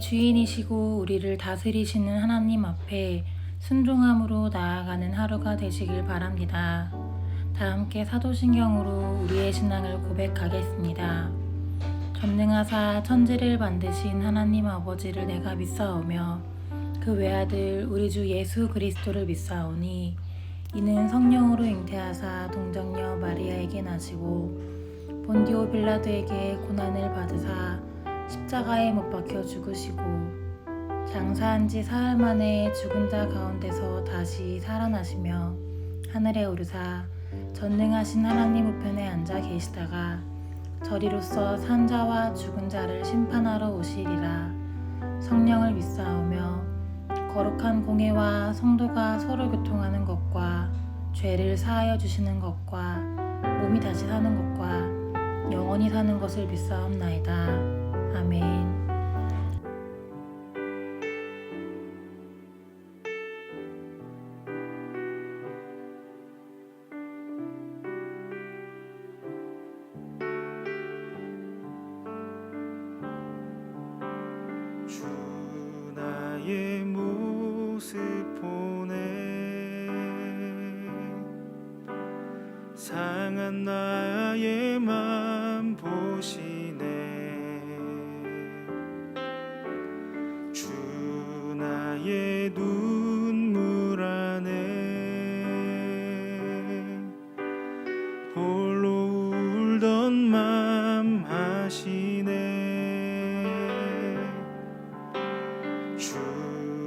주인이시고 우리를 다스리시는 하나님 앞에 순종함으로 나아가는 하루가 되시길 바랍니다. 다 함께 사도신경으로 우리의 신앙을 고백하겠습니다. 전능하사 천지를 만드신 하나님 아버지를 내가 믿사오며 그 외아들 우리 주 예수 그리스도를 믿사오니 이는 성령으로 잉태하사 동정녀 마리아에게 나시고 본디오 빌라도에게 고난을 받으사 십자가에 못 박혀 죽으시고 장사한 지 사흘 만에 죽은 자 가운데서 다시 살아나시며 하늘에 오르사 전능하신 하나님 우편에 앉아 계시다가 저리로서 산 자와 죽은 자를 심판하러 오시리라. 성령을 믿사오며 거룩한 공회와 성도가 서로 교통하는 것과 죄를 사하여 주시는 것과 몸이 다시 사는 것과 영원히 사는 것을 믿사옵나이다. 아멘. 주 나의 모습 보네 상한 나의 맘 보시네 주 나의 눈물 안에 홀로 울던 맘 하시네 주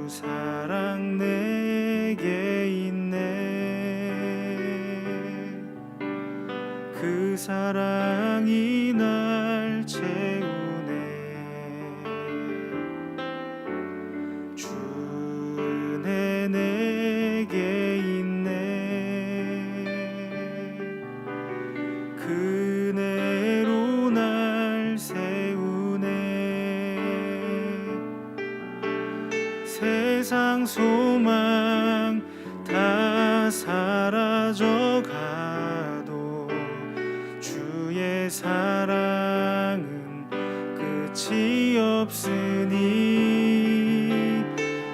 사랑 내게 있네 그 사랑이 날 채우네 주 은혜 내게 있네 그 은혜로 날 세우네 세상 소망 다 사라져 가도 주의 사랑은 끝이 없으니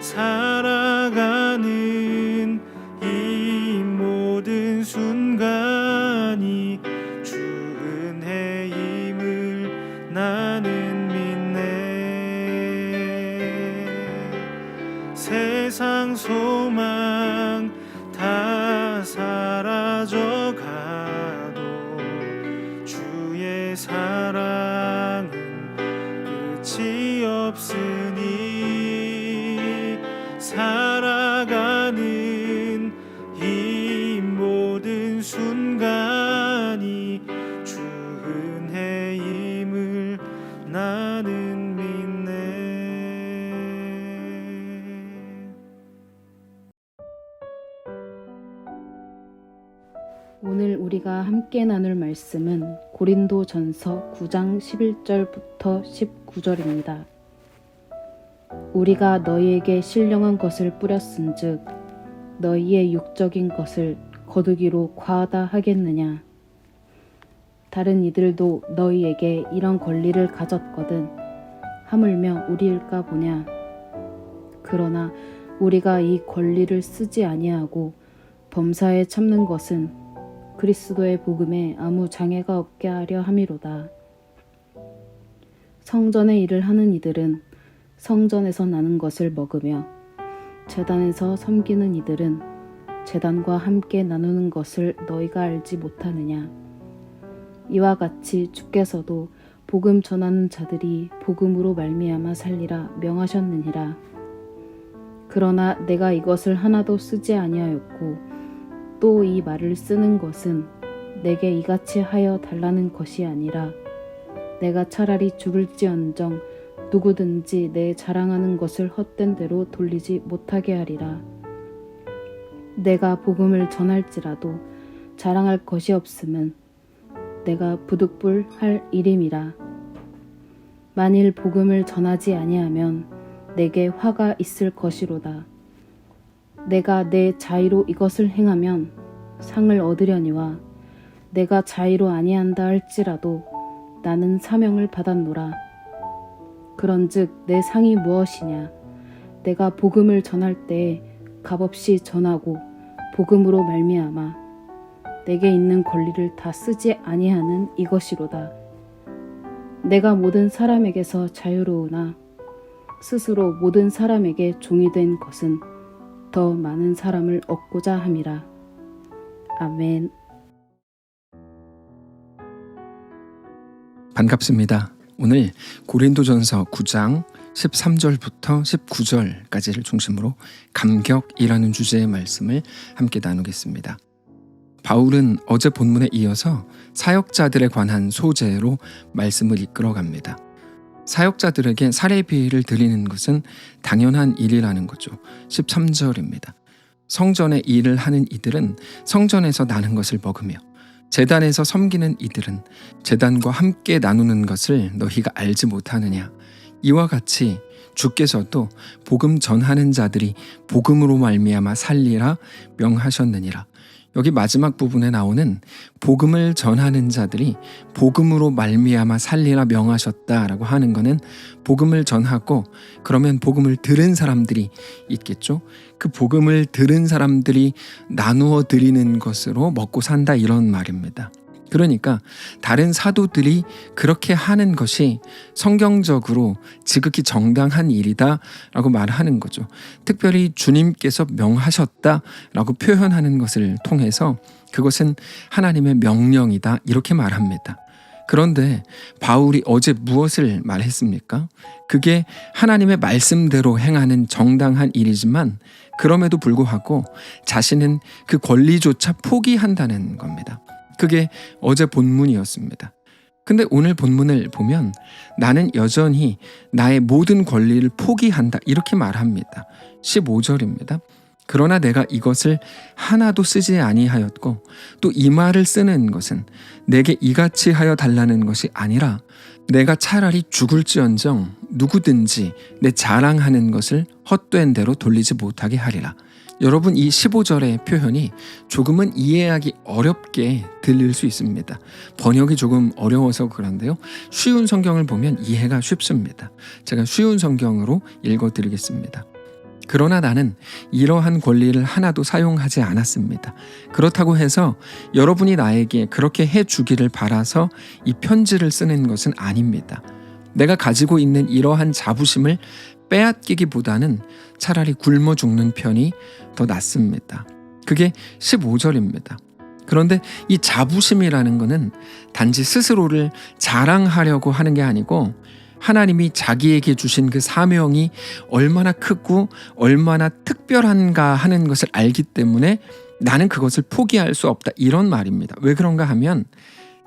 살아가는 이 모든 순간이 주 은혜임을 나는 믿네 세상 소망 다 사라져 가도 주의 사랑은 끝이 없으니 살아가는 이 모든 순간이 주 은혜임을 나는 믿네. 오늘 우리가 함께 나눌 말씀은 고린도전서 9장 11절부터 19절입니다. 우리가 너희에게 신령한 것을 뿌렸은즉 너희의 육적인 것을 거두기로 과하다 하겠느냐. 다른 이들도 너희에게 이런 권리를 가졌거든 하물며 우리일까 보냐. 그러나 우리가 이 권리를 쓰지 아니하고 범사에 참는 것은 그리스도의 복음에 아무 장애가 없게 하려 함이로다. 성전의 일을 하는 이들은 성전에서 나는 것을 먹으며 제단에서 섬기는 이들은 제단과 함께 나누는 것을 너희가 알지 못하느냐. 이와 같이 주께서도 복음 전하는 자들이 복음으로 말미암아 살리라 명하셨느니라. 그러나 내가 이것을 하나도 쓰지 아니하였고 또 이 말을 쓰는 것은 내게 이같이 하여 달라는 것이 아니라 내가 차라리 죽을지언정 누구든지 내 자랑하는 것을 헛된 대로 돌리지 못하게 하리라. 내가 복음을 전할지라도 자랑할 것이 없음은 내가 부득불 할 일임이라. 만일 복음을 전하지 아니하면 내게 화가 있을 것이로다. 내가 내 자의로 이것을 행하면 상을 얻으려니와 내가 자의로 아니한다 할지라도 나는 사명을 받았노라. 그런즉 내 상이 무엇이냐? 내가 복음을 전할 때 값없이 전하고 복음으로 말미암아 내게 있는 권리를 다 쓰지 아니하는 이것이로다. 내가 모든 사람에게서 자유로우나 스스로 모든 사람에게 종이 된 것은 더 많은 사람을 얻고자 함이라. 아멘. 반갑습니다. 오늘 고린도전서 9장 13절부터 19절까지를 중심으로 감격이라는 주제의 말씀을 함께 나누겠습니다. 바울은 어제 본문에 이어서 사역자들에 관한 소재로 말씀을 이끌어갑니다. 사역자들에게 사례비를 드리는 것은 당연한 일이라는 거죠. 13절입니다. 성전에 일을 하는 이들은 성전에서 나는 것을 먹으며 제단에서 섬기는 이들은 제단과 함께 나누는 것을 너희가 알지 못하느냐. 이와 같이 주께서도 복음 전하는 자들이 복음으로 말미암아 살리라 명하셨느니라. 여기 마지막 부분에 나오는 복음을 전하는 자들이 복음으로 말미암아 살리라 명하셨다라고 하는 것은 복음을 전하고 그러면 복음을 들은 사람들이 있겠죠. 그 복음을 들은 사람들이 나누어 드리는 것으로 먹고 산다 이런 말입니다. 그러니까 다른 사도들이 그렇게 하는 것이 성경적으로 지극히 정당한 일이다라고 말하는 거죠. 특별히 주님께서 명하셨다라고 표현하는 것을 통해서 그것은 하나님의 명령이다 이렇게 말합니다. 그런데 바울이 어제 무엇을 말했습니까? 그게 하나님의 말씀대로 행하는 정당한 일이지만 그럼에도 불구하고 자신은 그 권리조차 포기한다는 겁니다. 그게 어제 본문이었습니다. 근데 오늘 본문을 보면 나는 여전히 나의 모든 권리를 포기한다 이렇게 말합니다. 15절입니다. 그러나 내가 이것을 하나도 쓰지 아니하였고 또 이 말을 쓰는 것은 내게 이같이 하여 달라는 것이 아니라 내가 차라리 죽을지언정 누구든지 내 자랑하는 것을 헛된 대로 돌리지 못하게 하리라. 여러분 이 15절의 표현이 조금은 이해하기 어렵게 들릴 수 있습니다. 번역이 조금 어려워서 그런데요. 쉬운 성경을 보면 이해가 쉽습니다. 제가 쉬운 성경으로 읽어드리겠습니다. 그러나 나는 이러한 권리를 하나도 사용하지 않았습니다. 그렇다고 해서 여러분이 나에게 그렇게 해주기를 바라서 이 편지를 쓰는 것은 아닙니다. 내가 가지고 있는 이러한 자부심을 빼앗기기보다는 차라리 굶어 죽는 편이 더 낫습니다. 그게 15절입니다. 그런데 이 자부심이라는 것은 단지 스스로를 자랑하려고 하는 게 아니고 하나님이 자기에게 주신 그 사명이 얼마나 크고 얼마나 특별한가 하는 것을 알기 때문에 나는 그것을 포기할 수 없다 이런 말입니다. 왜 그런가 하면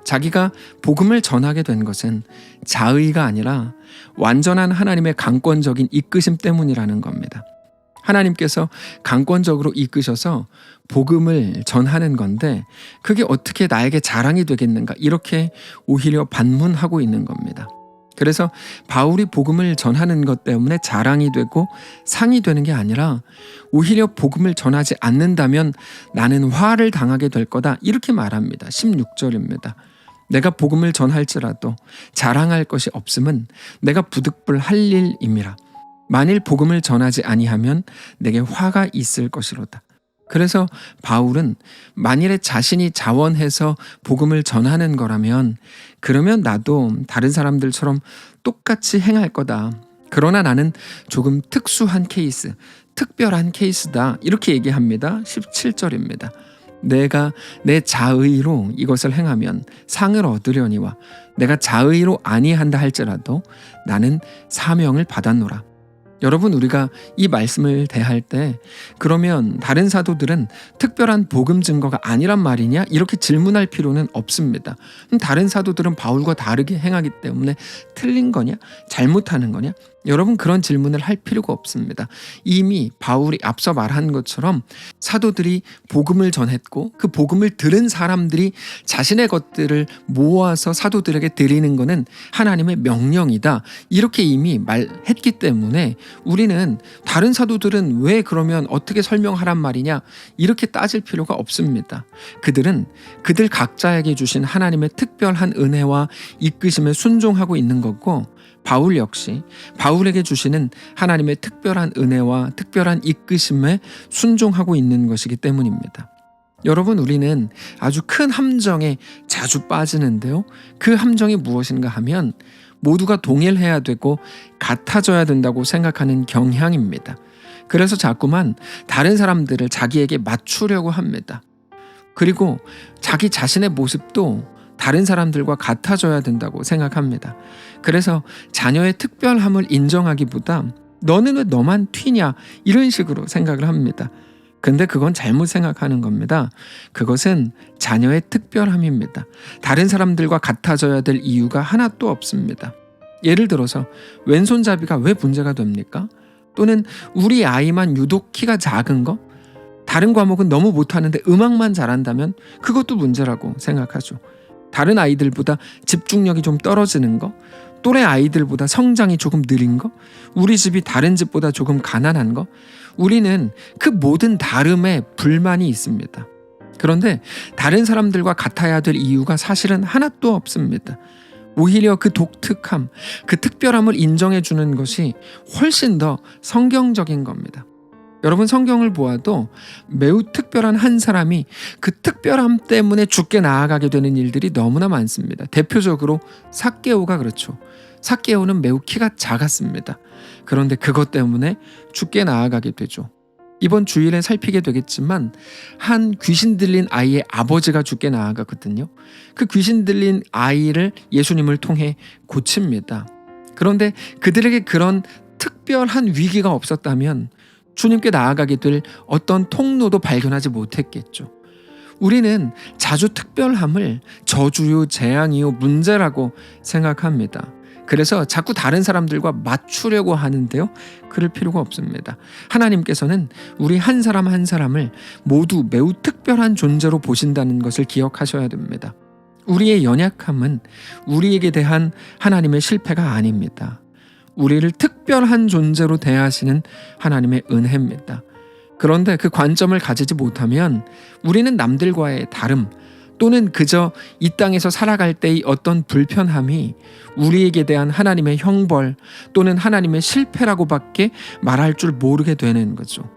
자기가 복음을 전하게 된 것은 자의가 아니라 완전한 하나님의 강권적인 이끄심 때문이라는 겁니다. 하나님께서 강권적으로 이끄셔서 복음을 전하는 건데 그게 어떻게 나에게 자랑이 되겠는가 이렇게 오히려 반문하고 있는 겁니다. 그래서 바울이 복음을 전하는 것 때문에 자랑이 되고 상이 되는 게 아니라 오히려 복음을 전하지 않는다면 나는 화를 당하게 될 거다 이렇게 말합니다. 16절입니다. 내가 복음을 전할지라도 자랑할 것이 없음은 내가 부득불 할 일임이라. 만일 복음을 전하지 아니하면 내게 화가 있을 것이로다. 그래서 바울은 만일에 자신이 자원해서 복음을 전하는 거라면 그러면 나도 다른 사람들처럼 똑같이 행할 거다. 그러나 나는 조금 특수한 케이스, 특별한 케이스다. 이렇게 얘기합니다. 17절입니다. 내가 내 자의로 이것을 행하면 상을 얻으려니와 내가 자의로 아니한다 할지라도 나는 사명을 받았노라. 여러분 우리가 이 말씀을 대할 때 그러면 다른 사도들은 특별한 복음 증거가 아니란 말이냐? 이렇게 질문할 필요는 없습니다. 다른 사도들은 바울과 다르게 행하기 때문에 틀린 거냐? 잘못하는 거냐? 여러분 그런 질문을 할 필요가 없습니다. 이미 바울이 앞서 말한 것처럼 사도들이 복음을 전했고 그 복음을 들은 사람들이 자신의 것들을 모아서 사도들에게 드리는 것은 하나님의 명령이다. 이렇게 이미 말했기 때문에 우리는 다른 사도들은 왜 그러면 어떻게 설명하란 말이냐 이렇게 따질 필요가 없습니다. 그들은 그들 각자에게 주신 하나님의 특별한 은혜와 이끄심에 순종하고 있는 거고 바울 역시 바울에게 주시는 하나님의 특별한 은혜와 특별한 이끄심에 순종하고 있는 것이기 때문입니다. 여러분, 우리는 아주 큰 함정에 자주 빠지는데요. 그 함정이 무엇인가 하면 모두가 동일해야 되고 같아져야 된다고 생각하는 경향입니다. 그래서 자꾸만 다른 사람들을 자기에게 맞추려고 합니다. 그리고 자기 자신의 모습도 다른 사람들과 같아져야 된다고 생각합니다. 그래서 자녀의 특별함을 인정하기보다 너는 왜 너만 튀냐 이런 식으로 생각을 합니다. 근데 그건 잘못 생각하는 겁니다. 그것은 자녀의 특별함입니다. 다른 사람들과 같아져야 될 이유가 하나도 없습니다. 예를 들어서 왼손잡이가 왜 문제가 됩니까? 또는 우리 아이만 유독 키가 작은 거? 다른 과목은 너무 못하는데 음악만 잘한다면 그것도 문제라고 생각하죠. 다른 아이들보다 집중력이 좀 떨어지는 거? 또래 아이들보다 성장이 조금 느린 거? 우리 집이 다른 집보다 조금 가난한 거? 우리는 그 모든 다름에 불만이 있습니다. 그런데 다른 사람들과 같아야 될 이유가 사실은 하나도 없습니다. 오히려 그 독특함, 그 특별함을 인정해 주는 것이 훨씬 더 성경적인 겁니다. 여러분, 성경을 보아도 매우 특별한 한 사람이 그 특별함 때문에 죽게 나아가게 되는 일들이 너무나 많습니다. 대표적으로 삭개오가 그렇죠. 삭개오는 매우 키가 작았습니다. 그런데 그것 때문에 죽게 나아가게 되죠. 이번 주일에 살피게 되겠지만 한 귀신 들린 아이의 아버지가 죽게 나아가거든요. 그 귀신 들린 아이를 예수님을 통해 고칩니다. 그런데 그들에게 그런 특별한 위기가 없었다면 주님께 나아가게 될 어떤 통로도 발견하지 못했겠죠. 우리는 자주 특별함을 저주요, 재앙이요, 문제라고 생각합니다. 그래서 자꾸 다른 사람들과 맞추려고 하는데요. 그럴 필요가 없습니다. 하나님께서는 우리 한 사람 한 사람을 모두 매우 특별한 존재로 보신다는 것을 기억하셔야 됩니다. 우리의 연약함은 우리에게 대한 하나님의 실패가 아닙니다. 우리를 특별한 존재로 대하시는 하나님의 은혜입니다. 그런데 그 관점을 가지지 못하면 우리는 남들과의 다름 또는 그저 이 땅에서 살아갈 때의 어떤 불편함이 우리에게 대한 하나님의 형벌 또는 하나님의 실패라고밖에 말할 줄 모르게 되는 거죠.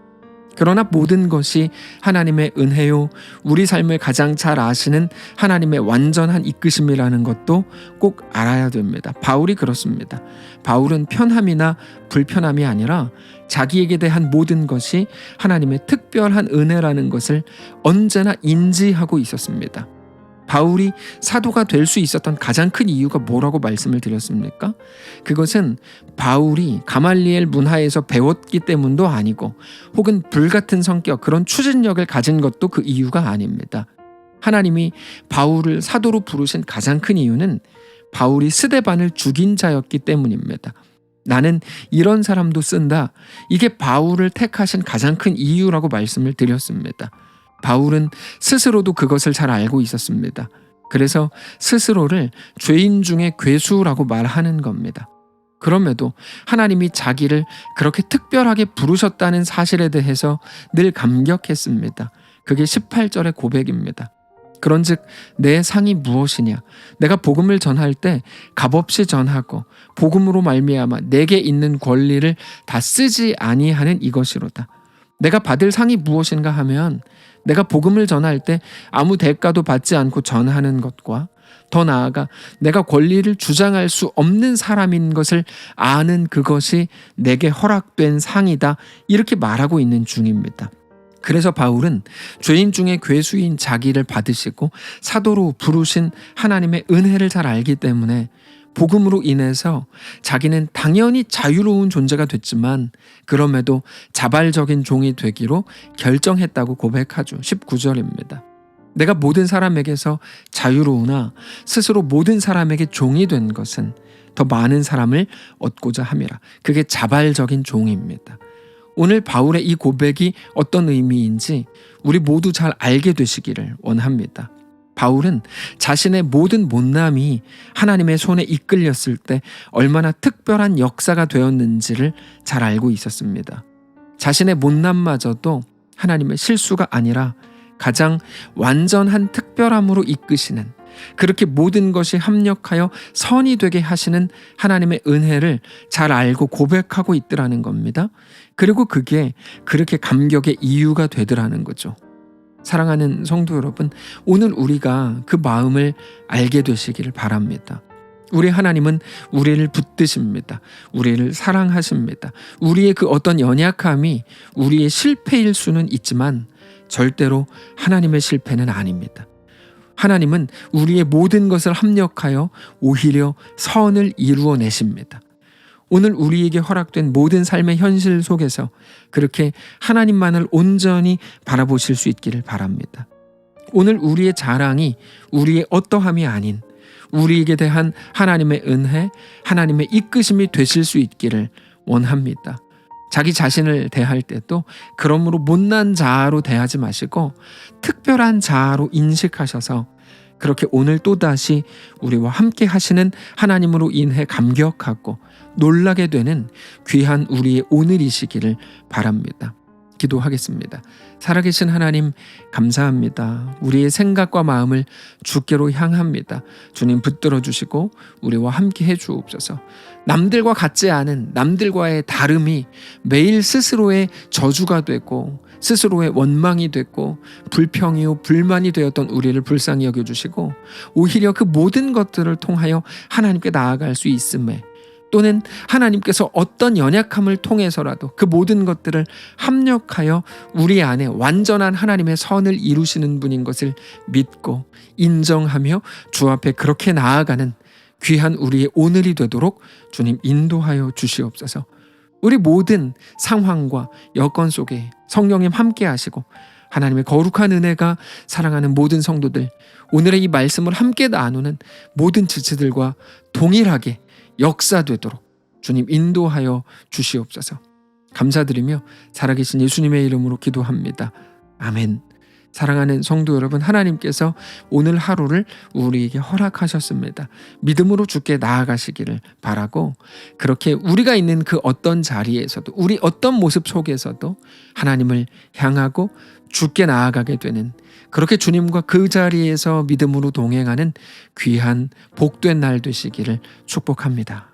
그러나 모든 것이 하나님의 은혜요, 우리 삶을 가장 잘 아시는 하나님의 완전한 이끄심이라는 것도 꼭 알아야 됩니다. 바울이 그렇습니다. 바울은 편함이나 불편함이 아니라 자기에게 대한 모든 것이 하나님의 특별한 은혜라는 것을 언제나 인지하고 있었습니다. 바울이 사도가 될 수 있었던 가장 큰 이유가 뭐라고 말씀을 드렸습니까? 그것은 바울이 가말리엘 문화에서 배웠기 때문도 아니고 혹은 불같은 성격, 그런 추진력을 가진 것도 그 이유가 아닙니다. 하나님이 바울을 사도로 부르신 가장 큰 이유는 바울이 스데반을 죽인 자였기 때문입니다. 나는 이런 사람도 쓴다. 이게 바울을 택하신 가장 큰 이유라고 말씀을 드렸습니다. 바울은 스스로도 그것을 잘 알고 있었습니다. 그래서 스스로를 죄인 중에 괴수라고 말하는 겁니다. 그럼에도 하나님이 자기를 그렇게 특별하게 부르셨다는 사실에 대해서 늘 감격했습니다. 그게 18절의 고백입니다. 그런즉 내 상이 무엇이냐? 내가 복음을 전할 때 값없이 전하고 복음으로 말미암아 내게 있는 권리를 다 쓰지 아니하는 이것이로다. 내가 받을 상이 무엇인가 하면 내가 복음을 전할 때 아무 대가도 받지 않고 전하는 것과 더 나아가 내가 권리를 주장할 수 없는 사람인 것을 아는 그것이 내게 허락된 상이다. 이렇게 말하고 있는 중입니다. 그래서 바울은 죄인 중에 괴수인 자기를 받으시고 사도로 부르신 하나님의 은혜를 잘 알기 때문에 복음으로 인해서 자기는 당연히 자유로운 존재가 됐지만 그럼에도 자발적인 종이 되기로 결정했다고 고백하죠. 19절입니다. 내가 모든 사람에게서 자유로우나 스스로 모든 사람에게 종이 된 것은 더 많은 사람을 얻고자 함이라. 그게 자발적인 종입니다. 오늘 바울의 이 고백이 어떤 의미인지 우리 모두 잘 알게 되시기를 원합니다. 바울은 자신의 모든 못남이 하나님의 손에 이끌렸을 때 얼마나 특별한 역사가 되었는지를 잘 알고 있었습니다. 자신의 못남마저도 하나님의 실수가 아니라 가장 완전한 특별함으로 이끄시는 그렇게 모든 것이 합력하여 선이 되게 하시는 하나님의 은혜를 잘 알고 고백하고 있더라는 겁니다. 그리고 그게 그렇게 감격의 이유가 되더라는 거죠. 사랑하는 성도 여러분, 오늘 우리가 그 마음을 알게 되시기를 바랍니다. 우리 하나님은 우리를 붙드십니다. 우리를 사랑하십니다. 우리의 그 어떤 연약함이 우리의 실패일 수는 있지만 절대로 하나님의 실패는 아닙니다. 하나님은 우리의 모든 것을 합력하여 오히려 선을 이루어내십니다. 오늘 우리에게 허락된 모든 삶의 현실 속에서 그렇게 하나님만을 온전히 바라보실 수 있기를 바랍니다. 오늘 우리의 자랑이 우리의 어떠함이 아닌 우리에게 대한 하나님의 은혜, 하나님의 이끄심이 되실 수 있기를 원합니다. 자기 자신을 대할 때도 그러므로 못난 자아로 대하지 마시고 특별한 자아로 인식하셔서 그렇게 오늘 또다시 우리와 함께 하시는 하나님으로 인해 감격하고 놀라게 되는 귀한 우리의 오늘이시기를 바랍니다. 기도하겠습니다. 살아계신 하나님 감사합니다. 우리의 생각과 마음을 주께로 향합니다. 주님 붙들어 주시고 우리와 함께 해 주옵소서. 남들과 같지 않은 남들과의 다름이 매일 스스로의 저주가 되고 스스로의 원망이 됐고 불평이요 불만이 되었던 우리를 불쌍히 여겨주시고 오히려 그 모든 것들을 통하여 하나님께 나아갈 수 있음에 또는 하나님께서 어떤 연약함을 통해서라도 그 모든 것들을 합력하여 우리 안에 완전한 하나님의 선을 이루시는 분인 것을 믿고 인정하며 주 앞에 그렇게 나아가는 귀한 우리의 오늘이 되도록 주님 인도하여 주시옵소서. 우리 모든 상황과 여건 속에 성령님 함께 하시고 하나님의 거룩한 은혜가 사랑하는 모든 성도들 오늘의 이 말씀을 함께 나누는 모든 지체들과 동일하게 역사되도록 주님 인도하여 주시옵소서. 감사드리며 살아계신 예수님의 이름으로 기도합니다. 아멘. 사랑하는 성도 여러분, 하나님께서 오늘 하루를 우리에게 허락하셨습니다. 믿음으로 주께 나아가시기를 바라고 그렇게 우리가 있는 그 어떤 자리에서도 우리 어떤 모습 속에서도 하나님을 향하고 주께 나아가게 되는 그렇게 주님과 그 자리에서 믿음으로 동행하는 귀한 복된 날 되시기를 축복합니다.